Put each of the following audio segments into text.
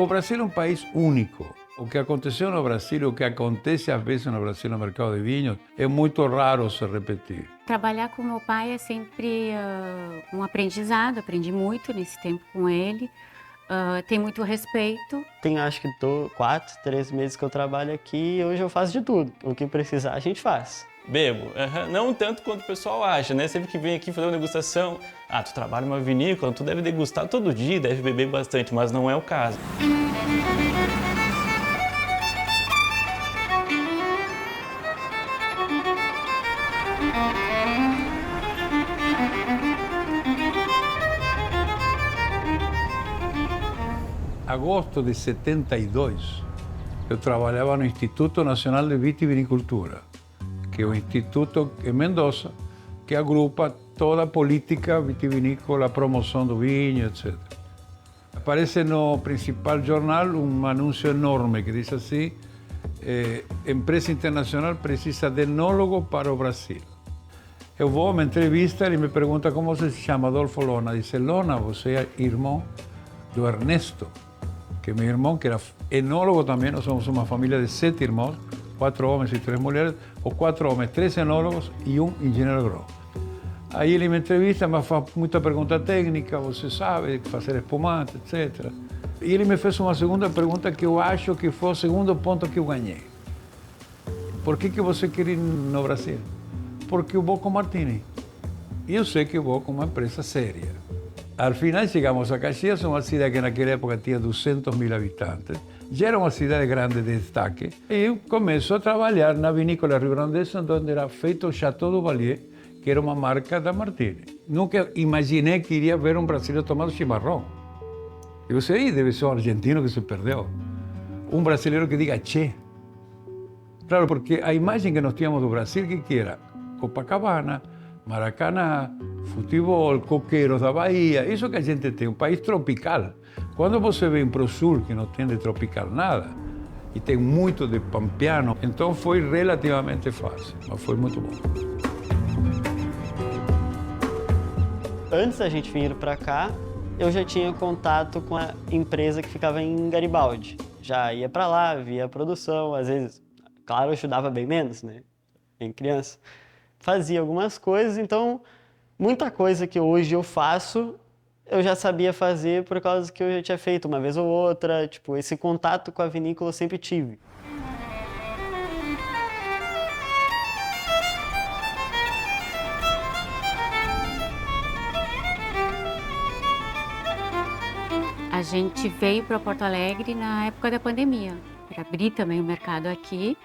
O Brasil é um país único. O que aconteceu no Brasil, o que acontece às vezes no Brasil no mercado de vinhos, é muito raro se repetir. Trabalhar com meu pai é sempre um aprendizado, aprendi muito nesse tempo com ele. Tem muito respeito. Tem acho que 4, 3 meses que eu trabalho aqui e hoje eu faço de tudo. O que precisar a gente faz. Bebo, não tanto quanto o pessoal acha, né? Sempre que vem aqui fazer uma degustação, tu trabalha numa vinícola, tu deve degustar todo dia, deve beber bastante, mas não é o caso. Agosto de 72, eu trabalhava no Instituto Nacional de Vitivinicultura, que é um instituto em Mendoza, que agrupa toda a política vitivinícola, a promoção do vinho, etc. Aparece no principal jornal um anúncio enorme que diz assim: empresa internacional precisa de enólogo para o Brasil. Eu vou a uma entrevista, ele me pergunta como você se chama, Adolfo Lona. Diz: Lona, você é irmão do Ernesto, que é meu irmão, que era enólogo também. Nós somos uma família de 7 irmãos, 4 homens e 3 mulheres, ou 4 homens, 3 enólogos e um engenheiro agrônomo. Aí ele me entrevista, me faz muita pergunta técnica, você sabe fazer espumante, etc. E ele me fez uma segunda pergunta que eu acho que foi o segundo ponto que eu ganhei. Por que você quer ir no Brasil? Porque eu vou com Martini. E eu sei que eu vou com uma empresa séria. Al final chegamos a Caxias, uma cidade que naquela época tinha 200.000 habitantes. Já era uma cidade grande de destaque. E eu começo a trabalhar na vinícola rio-grandesa, onde era feito o Chateau Duvalier, que era uma marca da Martini. Nunca imaginei que iria ver um brasileiro tomando chimarrão. Eu sei, deve ser um argentino que se perdeu. Um brasileiro que diga che. Claro, porque a imagem que nós tínhamos do Brasil, que era Copacabana, Maracanã, futebol, coqueiros da Bahia, isso que a gente tem, um país tropical. Quando você vem para o sul, que não tem de tropical nada, e tem muito de pampeano, então foi relativamente fácil, mas foi muito bom. Antes da gente vir para cá, eu já tinha contato com a empresa que ficava em Garibaldi. Já ia para lá, via a produção, às vezes, claro, eu ajudava bem menos, né? Em criança. Fazia algumas coisas, então muita coisa que hoje eu faço, eu já sabia fazer por causa que eu já tinha feito uma vez ou outra, tipo, esse contato com a vinícola eu sempre tive. A gente veio para Porto Alegre na época da pandemia, para abrir também o mercado aqui.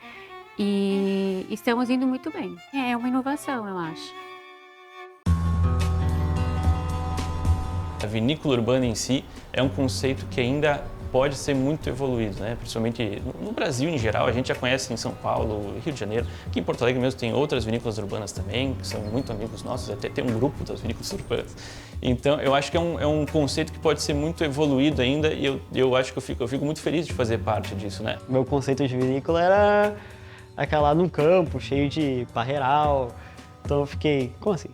E estamos indo muito bem. É uma inovação, eu acho. A vinícola urbana em si é um conceito que ainda pode ser muito evoluído, né? Principalmente no Brasil em geral, a gente já conhece em São Paulo, Rio de Janeiro, aqui em Porto Alegre mesmo tem outras vinícolas urbanas também, que são muito amigos nossos, até tem um grupo das vinícolas urbanas. Então, eu acho que é um conceito que pode ser muito evoluído ainda e eu acho que eu fico muito feliz de fazer parte disso, né? Meu conceito de vinícola era aquela lá num campo, cheio de parreiral. Então eu fiquei, como assim?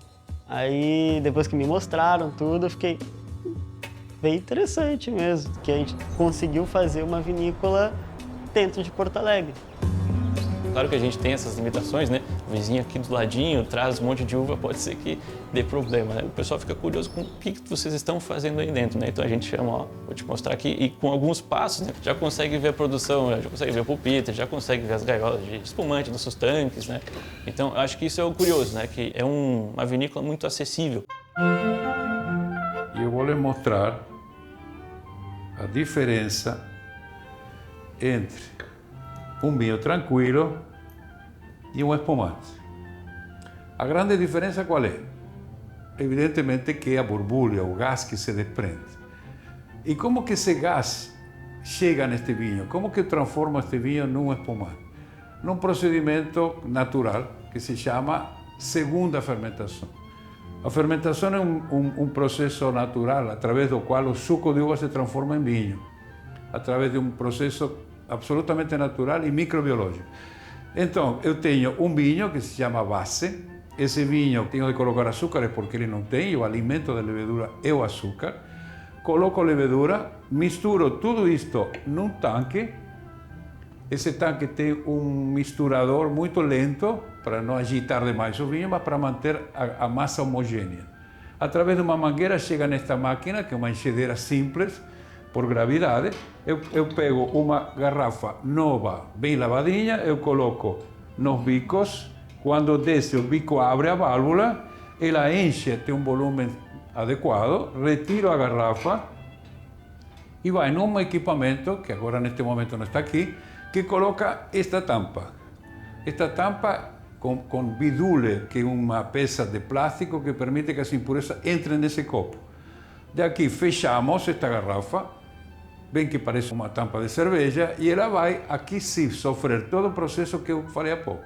Aí depois que me mostraram tudo, eu fiquei bem interessante mesmo, que a gente conseguiu fazer uma vinícola dentro de Porto Alegre. Claro que a gente tem essas limitações, né? O vizinho aqui do ladinho traz um monte de uva, pode ser que dê problema, né? O pessoal fica curioso com o que vocês estão fazendo aí dentro, né? Então a gente chama, ó, vou te mostrar aqui, e com alguns passos, né? Já consegue ver a produção, já consegue ver o pulpito, já consegue ver as gaiolas de espumante, nossos tanques, né? Então eu acho que isso é o curioso, né? Que é uma vinícola muito acessível. E eu vou lhe mostrar a diferença entre um vinho tranquilo e um espumante. A grande diferença qual é? Evidentemente que é a borbulha, o gás que se desprende. E como que esse gás chega neste vinho? Como que transforma este vinho num espumante? Num procedimento natural que se chama segunda fermentação. A fermentação é um processo natural através do qual o suco de uva se transforma em vinho, através de um processo absolutamente natural e microbiológico. Então, eu tenho um vinho que se chama base. Esse vinho tenho de colocar açúcares porque ele não tem, o alimento da levedura é o açúcar. coloco levedura, misturo tudo isto num tanque. Esse tanque tem um misturador muito lento para não agitar demais o vinho, mas para manter a massa homogênea. Através de uma mangueira chega nesta máquina, que é uma enchedeira simples, por gravidade. Eu pego uma garrafa nova, bem lavadinha, eu coloco nos bicos. Quando desce o bico, abre a válvula, ela enche, tem um volume adequado, retiro a garrafa e vai num equipamento, que agora neste momento não está aqui, que coloca esta tampa. Esta tampa com bidule, que é uma peça de plástico que permite que as impurezas entrem nesse copo. De aqui fechamos esta garrafa, bem que parece uma tampa de cerveja, e ela vai aqui sim sofrer todo o processo que eu falei há pouco.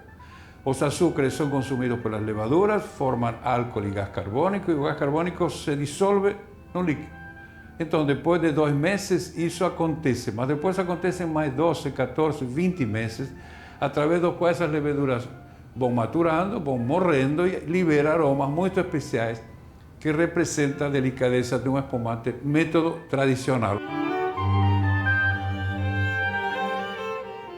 Os açúcares são consumidos pelas levaduras, formam álcool e gás carbônico, e o gás carbônico se dissolve no líquido. Então, depois de 2 meses, isso acontece, mas depois acontecem mais 12, 14, 20 meses, através dos quais as leveduras vão maturando, vão morrendo e liberam aromas muito especiais que representam a delicadeza de um espumante método tradicional.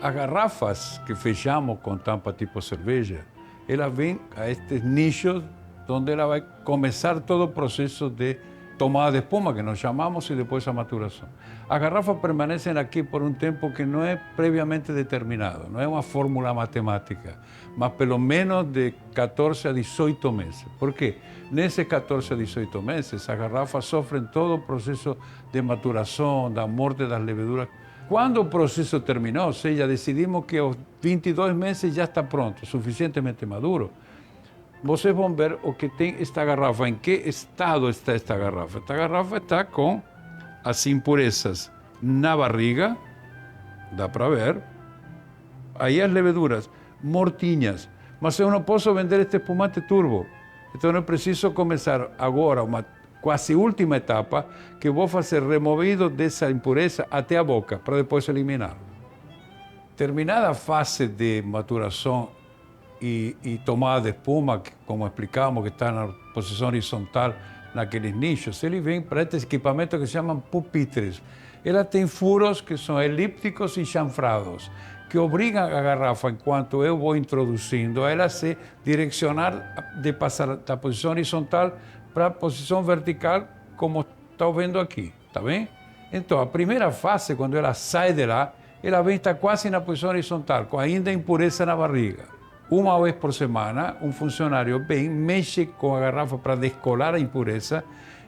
As garrafas que fechamos com tampa tipo cerveja, elas vêm a estes nichos onde ela vai começar todo o processo de tomada de espuma, que nós chamamos, e depois a maturação. As garrafas permanecem aqui por um tempo que não é previamente determinado, não é uma fórmula matemática, mas pelo menos de 14 a 18 meses. Por quê? Nesses 14 a 18 meses, as garrafas sofrem todo o processo de maturação, da morte das leveduras. Quando o processo terminou, ou seja, decidimos que aos 22 meses já está pronto, suficientemente maduro, vocês vão ver o que tem esta garrafa, em que estado está esta garrafa. Esta garrafa está com as impurezas na barriga, dá para ver, aí as leveduras mortinhas, mas eu não posso vender este espumante turbo, então eu preciso começar agora uma quase última etapa, que vou fazer removido dessa impureza até a boca, para depois eliminá-lo. Terminada a fase de maturação e tomada de espuma, que, como explicamos, que está na posição horizontal naqueles nichos, ele vem para estes equipamentos que se chamam pupitres. Ela tem furos que são elípticos e chanfrados, que obrigam a garrafa, enquanto eu vou introduzindo, a ela se direcionar de passar da posição horizontal para a posição vertical, como estou vendo aqui, tá bem? Então, a primeira fase, quando ela sai de lá, ela vem estar quase na posição horizontal, com ainda impureza na barriga. Uma vez por semana, um funcionário vem, mexe com a garrafa para descolar a impureza,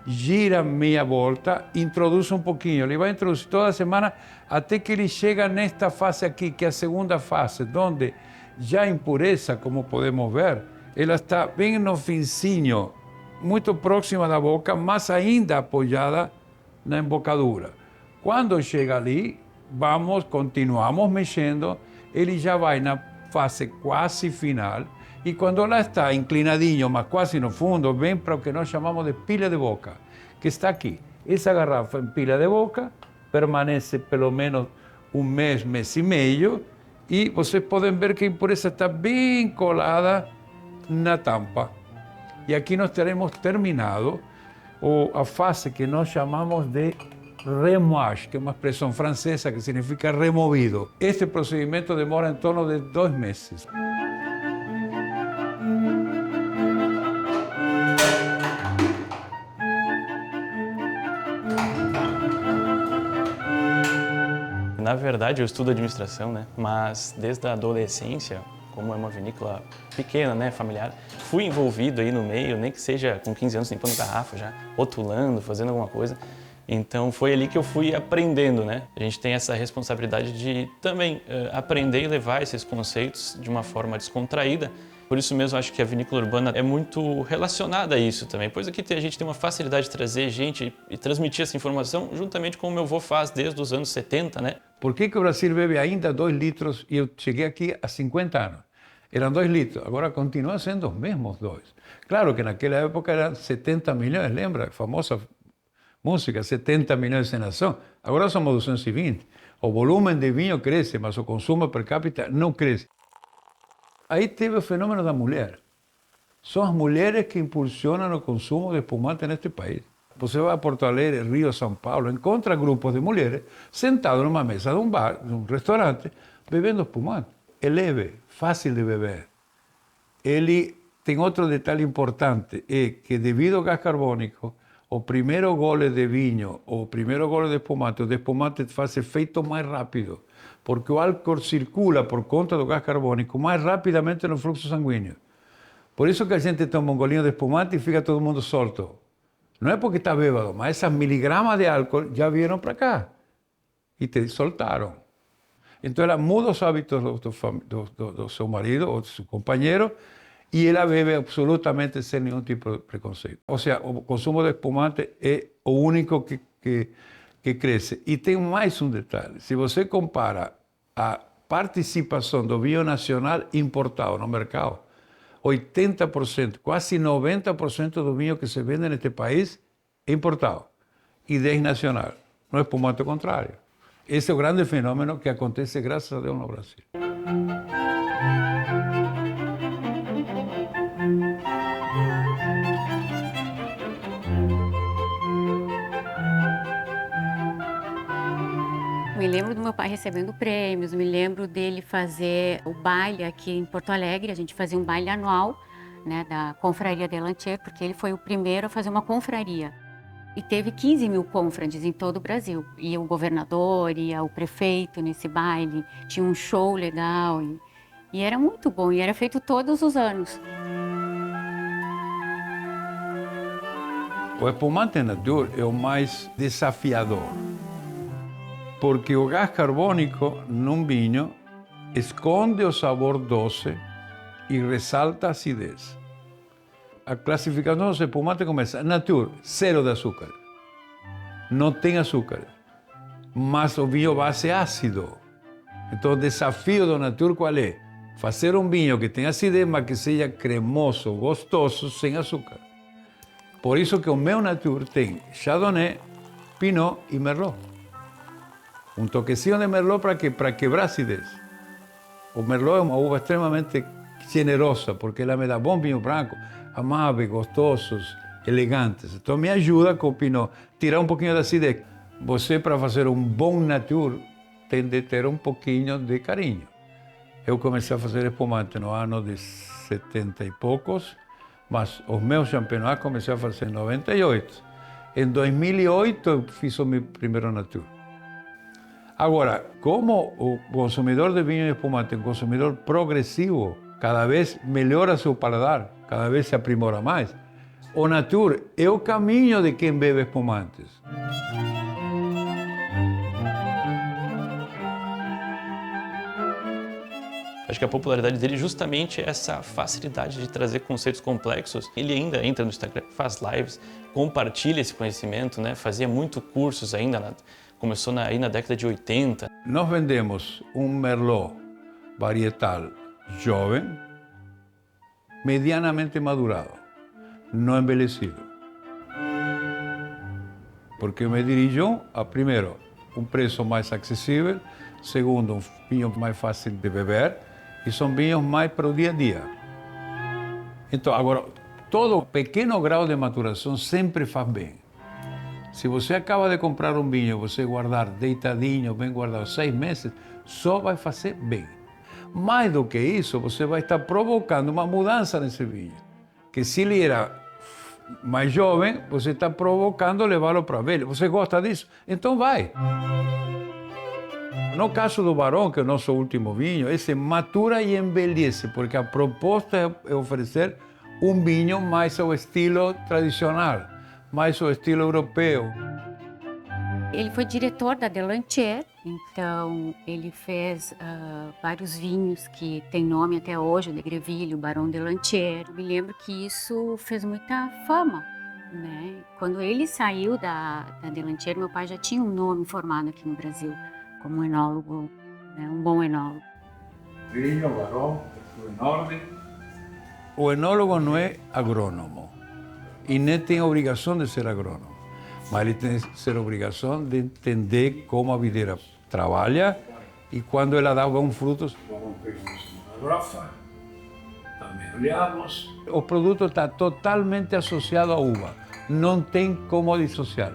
gira meia volta, introduz um pouquinho. Ele vai introduzir toda semana até que ele chega nesta fase aqui, que é a segunda fase, onde já a impureza, como podemos ver, ela está bem no finzinho, muito próxima da boca, mas ainda apoiada na embocadura. Quando chega ali, continuamos mexendo, ele já vai na fase quase final, e quando ela está inclinadinho, mas quase no fundo, vem para o que nós chamamos de pilha de boca, que está aqui. Essa garrafa em pilha de boca permanece pelo menos um mês, mês e meio, e vocês podem ver que a impureza está bem colada na tampa. E aqui nós teremos terminado a fase que nós chamamos de remoage, que é uma expressão francesa que significa removido. Este procedimento demora em torno de 2 meses. Na verdade, eu estudo administração, né? Mas desde a adolescência, como é uma vinícola pequena, né, familiar, fui envolvido aí no meio, nem que seja com 15 anos limpando garrafa já, rotulando, fazendo alguma coisa. Então foi ali que eu fui aprendendo, né? A gente tem essa responsabilidade de também aprender e levar esses conceitos de uma forma descontraída. Por isso mesmo acho que a vinícola urbana é muito relacionada a isso também, pois aqui a gente tem uma facilidade de trazer gente e transmitir essa informação juntamente com o meu avô faz desde os anos 70, né? Por que o Brasil bebe ainda 2 litros e eu cheguei aqui há 50 anos? Eram 2 litros, agora continua sendo os mesmos 2. Claro que naquela época eram 70 milhões, lembra? A famosa música, 70 milhões de nação. Agora somos 220. O volume de vinho cresce, mas o consumo per capita não cresce. Aí teve o fenômeno da mulher. São as mulheres que impulsionam o consumo de espumante neste país. Você vai a Porto Alegre, Rio, São Paulo, encontra grupos de mulheres sentados numa mesa de um bar, de um restaurante, bebendo espumante. É leve, fácil de beber. Ele tem outro detalhe importante, é que devido ao gás carbônico, o primeiro gole de vinho, o primeiro gole de espumante, o de espumante faz efeito mais rápido, porque o álcool circula por conta do gás carbônico mais rapidamente no fluxo sanguíneo. Por isso que a gente toma um golinho de espumante e fica todo mundo solto. Não é porque está bêbado, mas essas miligramas de álcool já vieram para cá e te soltaram. Então ela muda os hábitos do seu marido ou do seu companheiro e ela bebe absolutamente sem nenhum tipo de preconceito. Ou seja, o consumo de espumante é o único que cresce. E tem mais um detalhe. Se você compara a participação do vinho nacional importado no mercado, 80%, quase 90% do vinho que se vende neste país é importado e 10% nacional. No espumante ao contrário. Esse é o grande fenômeno que acontece, graças a Deus, no Brasil. Me lembro do meu pai recebendo prêmios, me lembro dele fazer o baile aqui em Porto Alegre. A gente fazia um baile anual, né, da Confraria de Lantier, porque ele foi o primeiro a fazer uma confraria. E teve 15 mil confrades em todo o Brasil. Ia o governador, ia o prefeito nesse baile, tinha um show legal. E era muito bom, e era feito todos os anos. O espumante natur é o mais desafiador, porque o gás carbônico num vinho esconde o sabor doce e ressalta a acidez. A classificação dos espumantes começa natur, 0 de açúcar. Não tem açúcar, mas o vinho base é ácido. Então o desafio do natur qual é? Fazer um vinho que tenha acidez, mas que seja cremoso, gostoso, sem açúcar. Por isso que o meu natur tem Chardonnay, Pinot e Merlot. Um toquezinho de Merlot para quebrar a acidez. O Merlot é uma uva extremamente generosa, porque ela me dá bom vinho branco, amáveis, gostosos, elegantes. Então me ajuda com o Pinot, tirar um pouquinho da acidez. Você, para fazer um bom natur, tem de ter um pouquinho de carinho. Eu comecei a fazer espumante no ano de 70 e poucos, mas os meus champenois comecei a fazer em 98. Em 2008 eu fiz o meu primeiro natur. Agora, como o consumidor de vinho e espumante é um consumidor progressivo, cada vez melhora seu paladar, cada vez se aprimora mais, o natur é o caminho de quem bebe espumantes. Acho que a popularidade dele justamente é essa facilidade de trazer conceitos complexos. Ele ainda entra no Instagram, faz lives, compartilha esse conhecimento, né? Fazia muito cursos ainda, começou aí na década de 80. Nós vendemos um Merlot varietal jovem, medianamente madurado, não envelhecido. Porque me dirijo a, primeiro, um preço mais acessível, segundo, um vinho mais fácil de beber, e são vinhos mais para o dia a dia. Então, agora, todo pequeno grau de maturação sempre faz bem. Se você acaba de comprar um vinho, você guardar deitadinho, bem guardado, 6 meses, só vai fazer bem. Mais do que isso, você vai estar provocando uma mudança nesse vinho. Que se ele era mais jovem, você está provocando levá-lo para velho. Você gosta disso? Então vai. No caso do Barão, que é o nosso último vinho, esse matura e envelhece, porque a proposta é oferecer um vinho mais ao estilo tradicional, mais ao estilo europeu. Ele foi diretor da Delantier, então ele fez vários vinhos que têm nome até hoje, o de Greville, o Barão Delantier. Eu me lembro que isso fez muita fama, né? Quando ele saiu da Delantier, meu pai já tinha um nome formado aqui no Brasil, como um enólogo, né? Um bom enólogo. Vinho, Barão, enorme. O enólogo não é agrônomo e nem tem a obrigação de ser agrônomo. Mas ele tem que ser obrigação de entender como a videira trabalha e quando ela dá bons frutos. Vamos pegar uma garrafa, também olhamos. O produto está totalmente associado à uva. não tem como dissociar.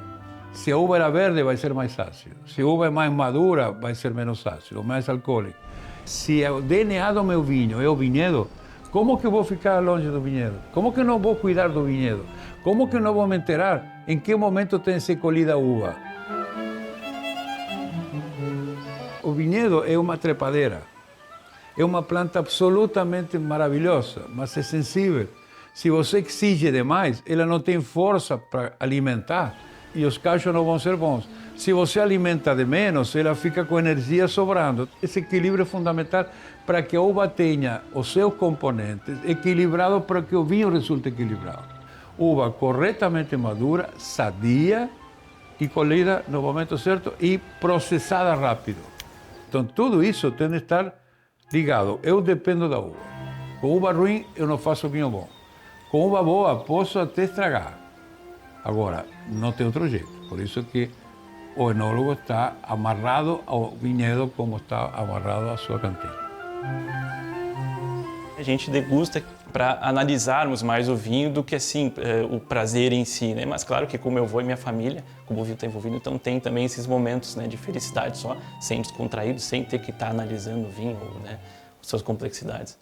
Se a uva era verde, vai ser mais ácido. Se a uva é mais madura, vai ser menos ácido, mais alcoólico. Se o DNA do meu vinho é o vinhedo, como que eu vou ficar longe do vinhedo? Como que eu não vou cuidar do vinhedo? Como que eu não vou me enterar em que momento tem que ser colhida a uva? O vinhedo é uma trepadeira. É uma planta absolutamente maravilhosa, mas é sensível. Se você exige demais, ela não tem força para alimentar e os cachos não vão ser bons. Se você alimenta de menos, ela fica com energia sobrando. Esse equilíbrio é fundamental para que a uva tenha os seus componentes equilibrados para que o vinho resulte equilibrado. Uva corretamente madura, sadia e colhida no momento certo e processada rápido. Então, tudo isso tem de estar ligado. Eu dependo da uva. Com uva ruim, eu não faço vinho bom. Com uva boa, posso até estragar. Agora, não tem outro jeito. Por isso que o enólogo está amarrado ao vinhedo como está amarrado à sua cantina. A gente degusta para analisarmos mais o vinho do que assim o prazer em si, né? Mas claro que como eu vou e minha família, como o vinho está envolvido, então tem também esses momentos, né, de felicidade só, sem descontraído, sem ter que estar analisando o vinho, né, suas complexidades.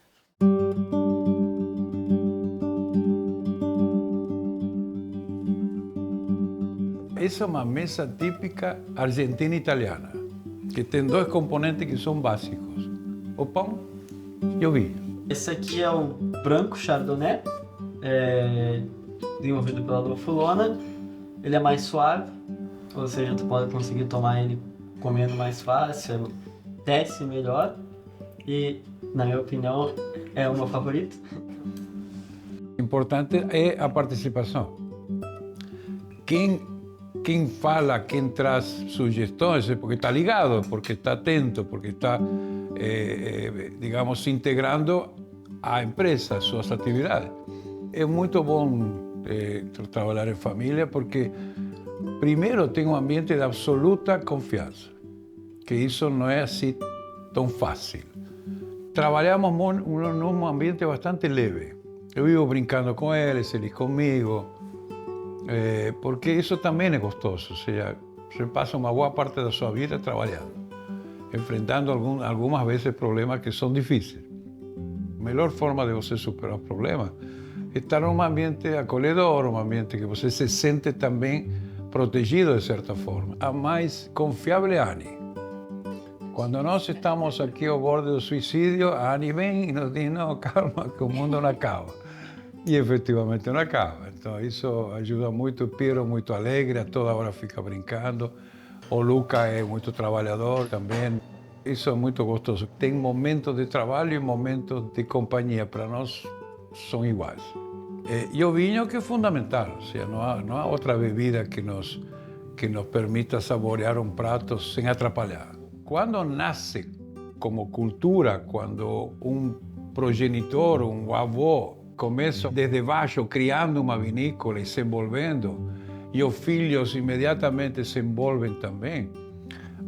Essa é uma mesa típica argentina e italiana, que tem dois componentes que são básicos: o pão e o vinho. Esse aqui é o branco Chardonnay, desenvolvido pela Lufulona. Ele é mais suave, ou seja, tu pode conseguir tomar ele comendo mais fácil, desce melhor e, na minha opinião, é o meu favorito. Importante é a participação. Quem fala, quem traz sugestões é porque está ligado, porque está atento, porque está, digamos, integrando a empresa, suas atividades. É muito bom trabalhar em família porque, primeiro, tem um ambiente de absoluta confiança, que isso não é assim tão fácil. Trabalhamos num ambiente bastante leve. Eu vivo brincando com eles comigo, porque isso também é gostoso. Ou seja, você passa uma boa parte da sua vida trabalhando, enfrentando algumas vezes problemas que são difíceis. A melhor forma de você superar um problema é estar num ambiente acolhedor, um ambiente que você se sente também protegido de certa forma. A mais confiável é a Annie. Quando nós estamos aqui ao borde do suicídio, a Annie vem e nos diz: não, calma, que o mundo não acaba. E efetivamente não acaba. Então isso ajuda muito. O Piero é muito alegre, a toda hora fica brincando. O Luca é muito trabalhador também. Isso é muito gostoso. Tem momentos de trabalho e momentos de companhia. Para nós são iguais. E o vinho que é fundamental. Ou seja, não há outra bebida que nos permita saborear um prato sem atrapalhar. Quando nasce como cultura, quando um progenitor, um avô, começa desde baixo, criando uma vinícola e se envolvendo, e os filhos imediatamente se envolvem também,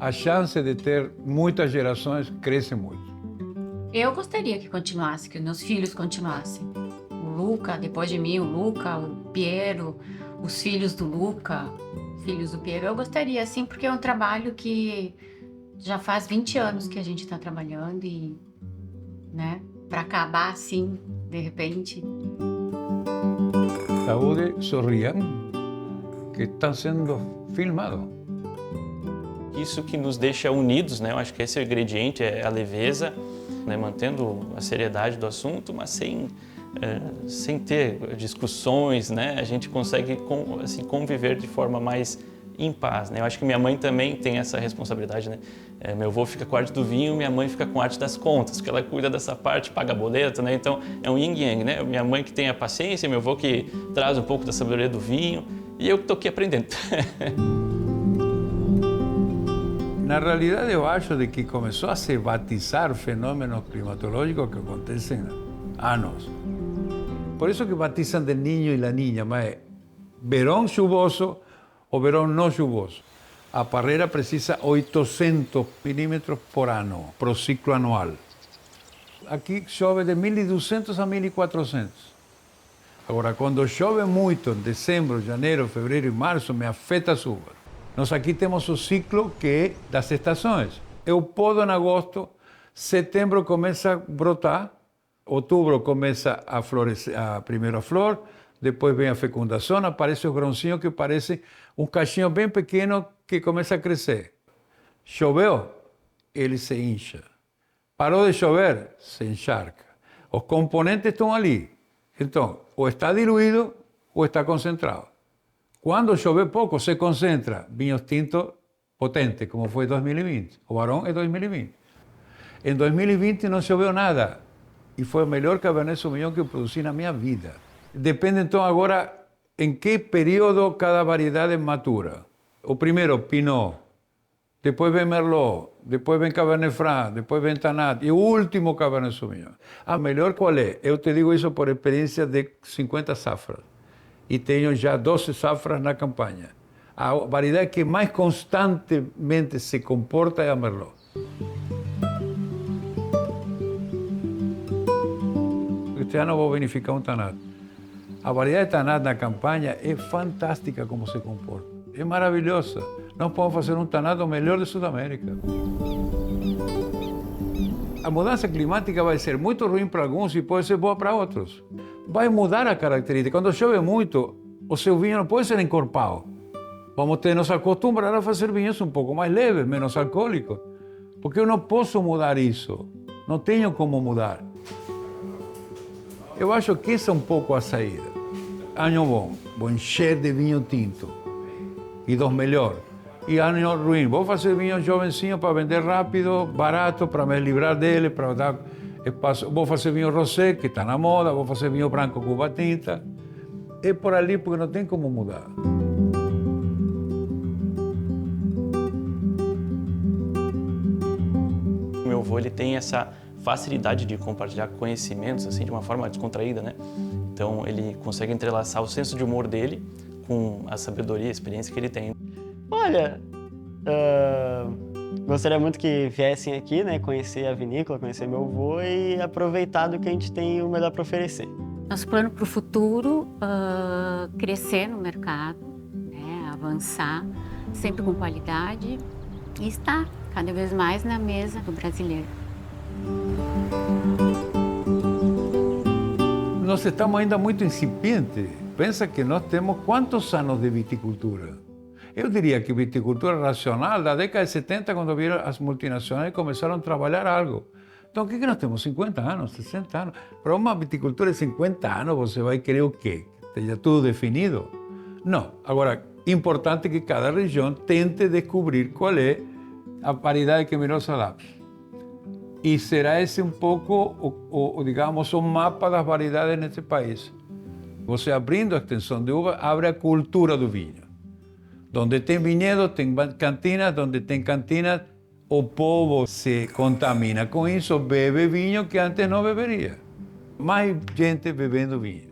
a chance de ter muitas gerações cresce muito. Eu gostaria que continuasse, que meus filhos continuassem. O Luca, depois de mim, o Luca, o Piero, os filhos do Luca, filhos do Piero. Eu gostaria, sim, porque é um trabalho que já faz 20 anos que a gente está trabalhando e, né, para acabar assim, de repente. Saúde, sorriam, que estão sendo filmados. Isso que nos deixa unidos, né? Eu acho que esse é o ingrediente, é a leveza, né? Mantendo a seriedade do assunto, mas sem ter discussões, né? A gente consegue assim, conviver de forma mais em paz, né? Eu acho que minha mãe também tem essa responsabilidade, né? Meu avô fica com a arte do vinho, minha mãe fica com a arte das contas, porque ela cuida dessa parte, paga boleto, né? Então é um yin yang, né? Minha mãe que tem a paciência, meu avô que traz um pouco da sabedoria do vinho e eu que estou aqui aprendendo. Na realidade, eu acho de que começou a se batizar fenômenos climatológicos que acontecem há anos. Por isso que batizam de ninho e la niña, mas é verão chuvoso ou verão não chuvoso. A parreira precisa 800 milímetros por ano, para o ciclo anual. Aqui chove de 1.200 a 1.400. Agora, quando chove muito, em dezembro, janeiro, fevereiro e março, me afeta as uvas. Nós aqui temos o ciclo que é das estações. Eu podo em agosto, setembro começa a brotar, outubro começa a florescer, a primeira flor, depois vem a fecundação, aparece o grãozinho que parece um cachinho bem pequeno que começa a crescer. Choveu, ele se incha. Parou de chover, se encharca. Os componentes estão ali. Então, ou está diluído ou está concentrado. Quando chove pouco, se concentra vinhos tintos potentes, como foi 2020. O Barão é 2020. Em 2020 não choveu nada. E foi o melhor Cabernet Sauvignon que eu produzi na minha vida. Depende, então, agora em que período cada variedade matura. O primeiro, Pinot. Depois vem Merlot, depois vem Cabernet Franc, depois vem Tannat e o último Cabernet Sauvignon. A melhor qual é? Eu te digo isso por experiência de 50 safras. E tenho já 12 safras na campanha. A variedade que mais constantemente se comporta é a Merlot. Este ano vou vinificar um Tannat. A variedade Tannat na campanha é fantástica como se comporta. É maravilhosa. Nós podemos fazer um Tannat o melhor de Sudamérica. A mudança climática vai ser muito ruim para alguns e pode ser boa para outros. Vai mudar a característica. Quando chove muito, o seu vinho não pode ser encorpado. Vamos ter nos acostumbrar a fazer vinhos um pouco mais leves, menos alcoólicos. Porque eu não posso mudar isso. Não tenho como mudar. Eu acho que essa é um pouco a saída. Ano bom, vou encher de vinho tinto. E dos melhores. E ano ruim, vou fazer vinho jovencinho para vender rápido, barato, para me livrar dele, para dar espaço. Vou fazer vinho rosé, que está na moda, vou fazer vinho branco com uva tinta. É por ali porque não tem como mudar. O meu avô, ele tem essa facilidade de compartilhar conhecimentos assim de uma forma descontraída, né? Então ele consegue entrelaçar o senso de humor dele com a sabedoria, a experiência que ele tem. Olha, gostaria muito que viessem aqui, né, conhecer a vinícola, conhecer meu avô e aproveitar do que a gente tem o melhor para oferecer. Nosso plano para o futuro, crescer no mercado, né, avançar, sempre com qualidade e estar cada vez mais na mesa do brasileiro. Nós estamos ainda muito incipientes. Pensa que nós temos quantos anos de viticultura? Eu diria que viticultura racional, da década de 70, quando vieram as multinacionais, começaram a trabalhar algo. Então, o que nós temos? 50 anos, 60 anos. Para uma viticultura de 50 anos, você vai querer o quê? Que esteja tudo definido? Não. Agora, importante que cada região tente descobrir qual é a variedade que melhor se adapta. E será esse um pouco, digamos, o mapa das variedades nesse país. Você abrindo a extensão de uva, abre a cultura do vinho. Donde tem vinhedo, tem cantinas, donde tem cantinas, o povo se contamina com isso, bebe vinho que antes não beberia. Mais gente bebendo vinho.